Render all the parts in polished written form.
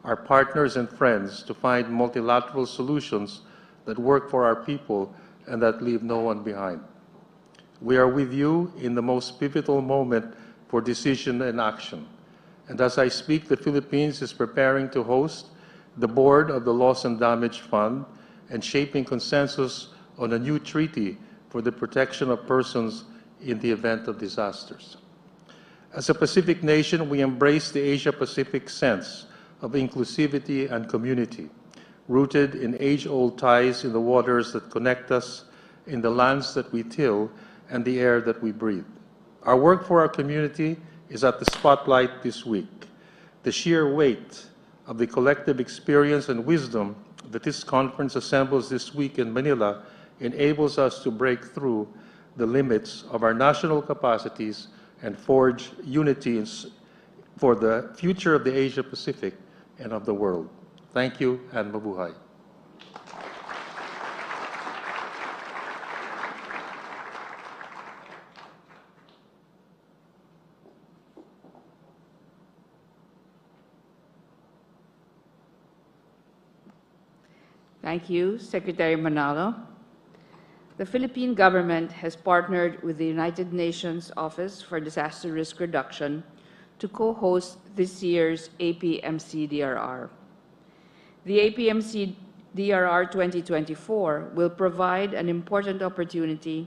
our partners and friends to find multilateral solutions that work for our people and that leave no one behind. We are with you in the most pivotal moment for decision and action. And as I speak, the Philippines is preparing to host the board of the Loss and Damage Fund and shaping consensus on a new treaty for the protection of persons in the event of disasters. As a Pacific nation, we embrace the Asia-Pacific sense of inclusivity and community, rooted in age-old ties in the waters that connect us, in the lands that we till, and the air that we breathe. Our work for our community is at the spotlight this week. The sheer weight of the collective experience and wisdom that this conference assembles this week in Manila enables us to break through the limits of our national capacities and forge unity for the future of the Asia-Pacific and of the world. Thank you, and mabuhay. Thank you, Secretary Manalo. The Philippine government has partnered with the United Nations Office for Disaster Risk Reduction to co-host this year's APMCDRR. The APMCDRR 2024 will provide an important opportunity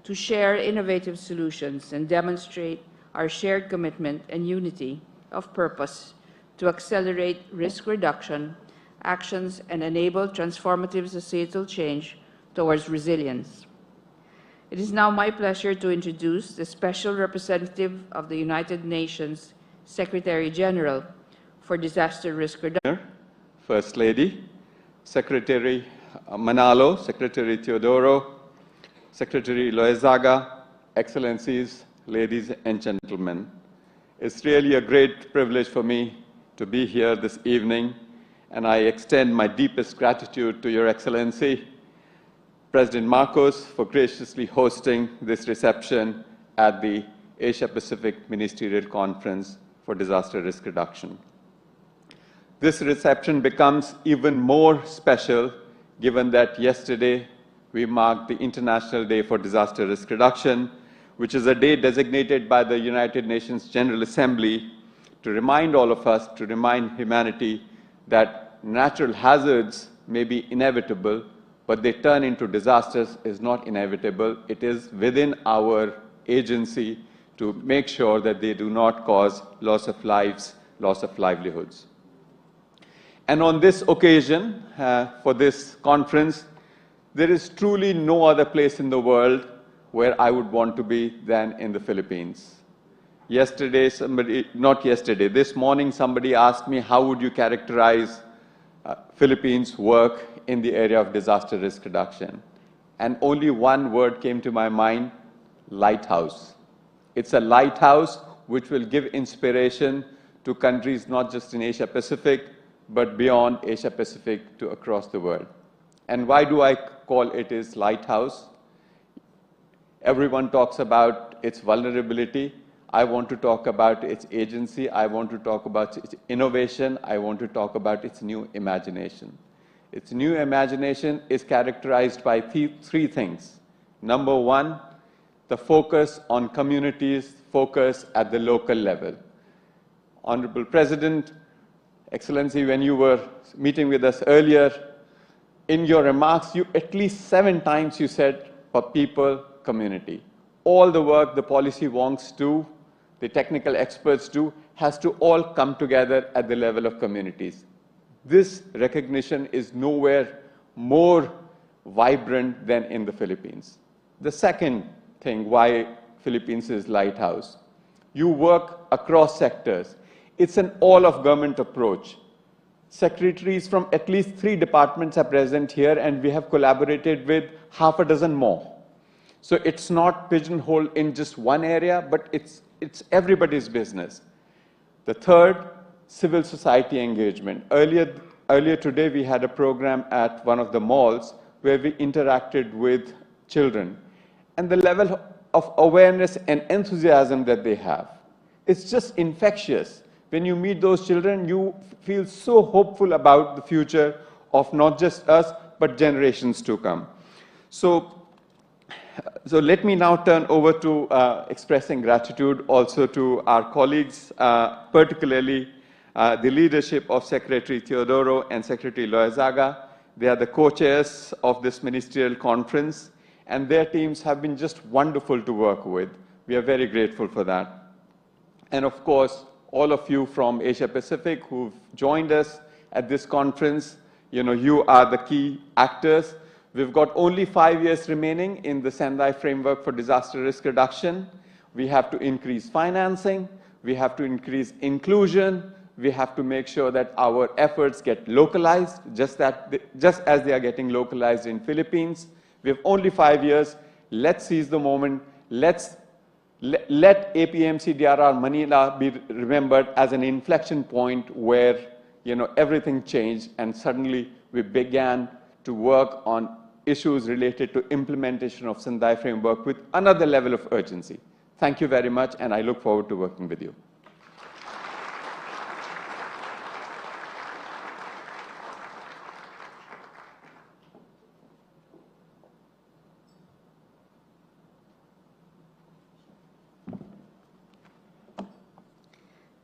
to share innovative solutions and demonstrate our shared commitment and unity of purpose to accelerate risk reduction actions and enable transformative societal change towards resilience. It is now my pleasure to introduce the Special Representative of the United Nations Secretary General for Disaster Risk Reduction. First Lady, Secretary Manalo, Secretary Teodoro, Secretary Loizaga, Excellencies, ladies and gentlemen. It's really a great privilege for me to be here this evening, and I extend my deepest gratitude to Your Excellency, President Marcos, for graciously hosting this reception at the Asia-Pacific Ministerial Conference for Disaster Risk Reduction. This reception becomes even more special given that yesterday we marked the International Day for Disaster Risk Reduction, which is a day designated by the United Nations General Assembly to remind all of us, to remind humanity that natural hazards may be inevitable, but they turn into disasters is not inevitable. It is within our agency to make sure that they do not cause loss of lives, loss of livelihoods. And on this occasion, for this conference, there is truly no other place in the world where I would want to be than in the Philippines. Yesterday, this morning, somebody asked me, how would you characterize Philippines' work in the area of disaster risk reduction? And only one word came to my mind: lighthouse. It's a lighthouse which will give inspiration to countries not just in Asia-Pacific, but beyond Asia-Pacific to across the world. And why do I call it as lighthouse? Everyone talks about its vulnerability. I want to talk about its agency. I want to talk about its innovation. I want to talk about its new imagination. Its new imagination is characterized by three things. Number one, the focus on communities, focus at the local level. Honorable President, Excellency, when you were meeting with us earlier, in your remarks, at least 7 times you said people, community. All the work the policy wonks do, the technical experts do, has to all come together at the level of communities. This recognition is nowhere more vibrant than in the Philippines. The second thing why Philippines is lighthouse. You work across sectors. It's an all-of-government approach. Secretaries from at least 3 departments are present here, and we have collaborated with half a dozen more. So it's not pigeonholed in just one area, but it's everybody's business. The third, civil society engagement. Earlier today, we had a program at one of the malls where we interacted with children. And the level of awareness and enthusiasm that they have, it's just infectious. When you meet those children, you feel so hopeful about the future of not just us, but generations to come. So let me now turn over to expressing gratitude also to our colleagues, particularly the leadership of Secretary Teodoro and Secretary Loizaga. They are the co-chairs of this ministerial conference, and their teams have been just wonderful to work with. We are very grateful for that. And of course, all of you from Asia-Pacific who've joined us at this conference, you are the key actors. We've got only 5 years remaining in the Sendai Framework for Disaster Risk Reduction. We have to increase financing. We have to increase inclusion. We have to make sure that our efforts get localized, just as they are getting localized in Philippines. We have only 5 years. Let's seize the moment. Let APMCDRR Manila be remembered as an inflection point where everything changed, and suddenly we began to work on issues related to implementation of Sendai Framework with another level of urgency. Thank you very much, and I look forward to working with you.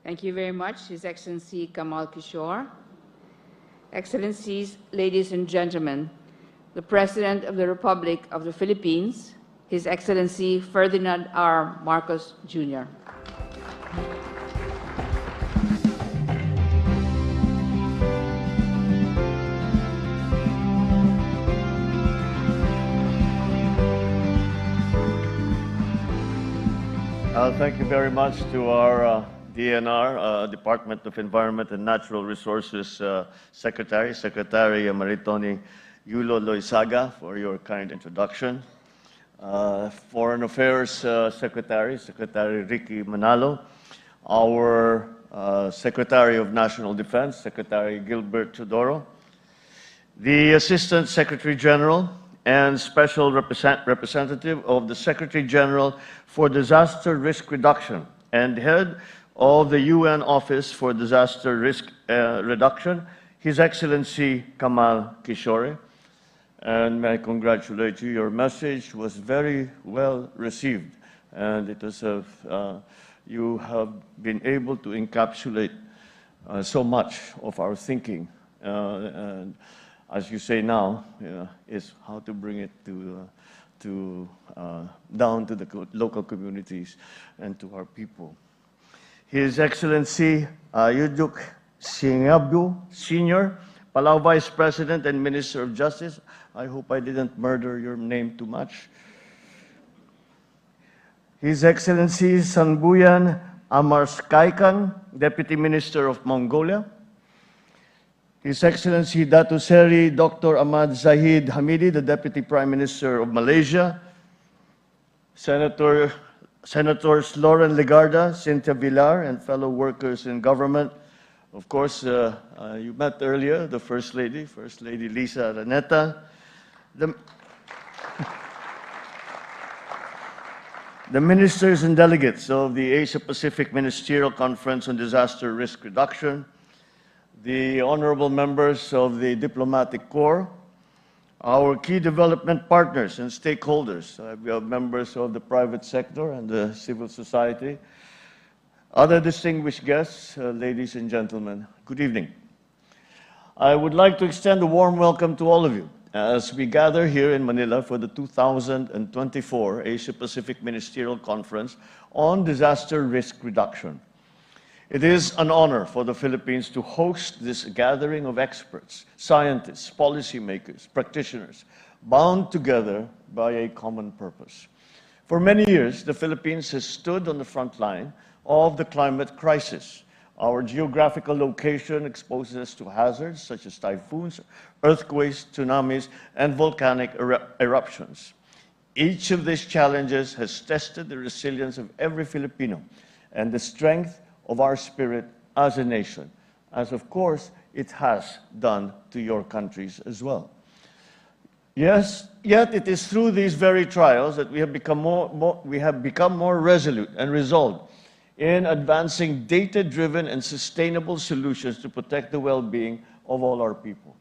Thank you very much, His Excellency Kamal Kishore. Excellencies, ladies and gentlemen, the President of the Republic of the Philippines, His Excellency Ferdinand R. Marcos, Jr. Thank you very much to our DENR, Department of Environment and Natural Resources Secretary Maritoni Yulo Loizaga, for your kind introduction. Foreign Affairs Secretary Ricky Manalo, our Secretary of National Defense, Secretary Gilbert Teodoro, the Assistant Secretary General and Special Representative of the Secretary General for Disaster Risk Reduction and Head of the UN Office for Disaster Risk Reduction, His Excellency Kamal Kishore. And may I congratulate you. Your message was very well received, and it was you have been able to encapsulate so much of our thinking. And as you say now, is how to bring it down to the local communities and to our people. His Excellency Yuduk Singabdu Sr., Palau Vice President and Minister of Justice. I hope I didn't murder your name too much. His Excellency Sanbuyan Amarskaikan, Deputy Minister of Mongolia. His Excellency Datu Seri Dr. Ahmad Zahid Hamidi, the Deputy Prime Minister of Malaysia. Senators Lauren Legarda, Cynthia Villar, and fellow workers in government. Of course, you met earlier the First Lady Lisa Araneta. The ministers and delegates of the Asia-Pacific Ministerial Conference on Disaster Risk Reduction, the honorable members of the Diplomatic Corps, our key development partners and stakeholders. We have members of the private sector and the civil society. Other distinguished guests, ladies and gentlemen, good evening. I would like to extend a warm welcome to all of you as we gather here in Manila for the 2024 Asia-Pacific Ministerial Conference on Disaster Risk Reduction. It is an honor for the Philippines to host this gathering of experts, scientists, policymakers, practitioners, bound together by a common purpose. For many years, the Philippines has stood on the front line of the climate crisis. Our geographical location exposes us to hazards such as typhoons, earthquakes, tsunamis, and volcanic eruptions. Each of these challenges has tested the resilience of every Filipino and the strength of our spirit as a nation, as of course it has done to your countries as well. Yes, yet it is through these very trials that we have become more resolute and resolved in advancing data-driven and sustainable solutions to protect the well-being of all our people.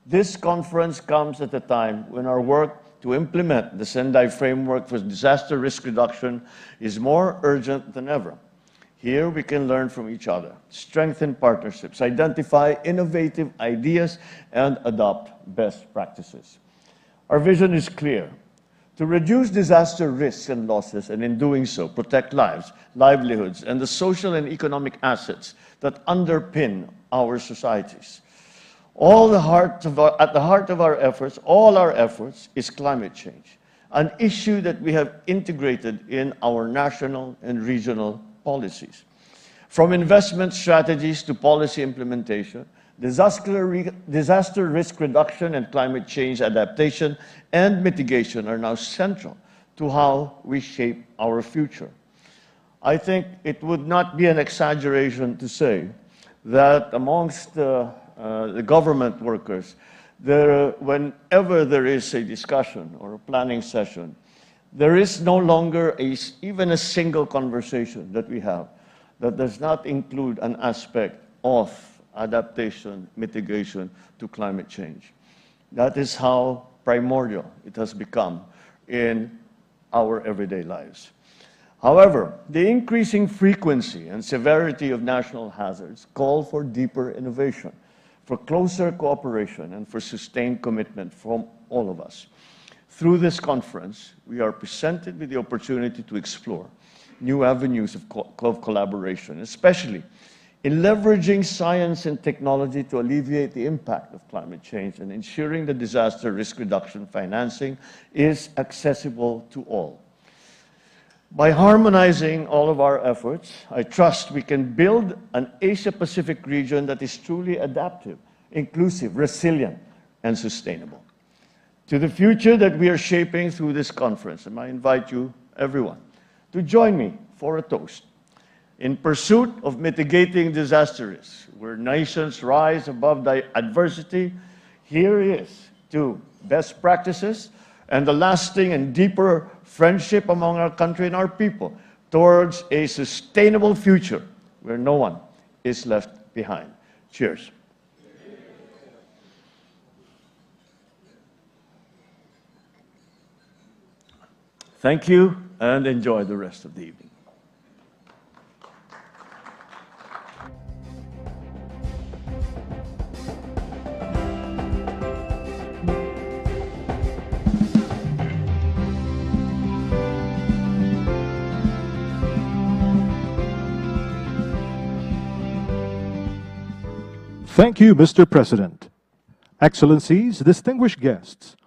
This conference comes at a time when our work to implement the Sendai Framework for disaster risk reduction is more urgent than ever. Here we can learn from each other, strengthen partnerships, identify innovative ideas, and adopt best practices. Our vision is clear: to reduce disaster risks and losses, and in doing so, protect lives, livelihoods, and the social and economic assets that underpin our societies. At the heart of our efforts, all our efforts, is climate change, an issue that we have integrated in our national and regional policies. From investment strategies to policy implementation, disaster risk reduction and climate change adaptation and mitigation are now central to how we shape our future. I think it would not be an exaggeration to say that amongst the government workers, whenever there is a discussion or a planning session, there is no longer even a single conversation that we have that does not include an aspect of adaptation, mitigation to climate change. That is how primordial it has become in our everyday lives. However, the increasing frequency and severity of national hazards call for deeper innovation, for closer cooperation, and for sustained commitment from all of us. Through this conference, we are presented with the opportunity to explore new avenues of collaboration, especially in leveraging science and technology to alleviate the impact of climate change and ensuring that disaster risk reduction financing is accessible to all. By harmonizing all of our efforts, I trust we can build an Asia-Pacific region that is truly adaptive, inclusive, resilient, and sustainable. To the future that we are shaping through this conference, and I invite you, everyone, to join me for a toast. In pursuit of mitigating disaster risks, where nations rise above adversity, here is to best practices and the lasting and deeper friendship among our country and our people towards a sustainable future where no one is left behind. Cheers. Thank you, and enjoy the rest of the evening. Thank you, Mr. President. Excellencies, distinguished guests,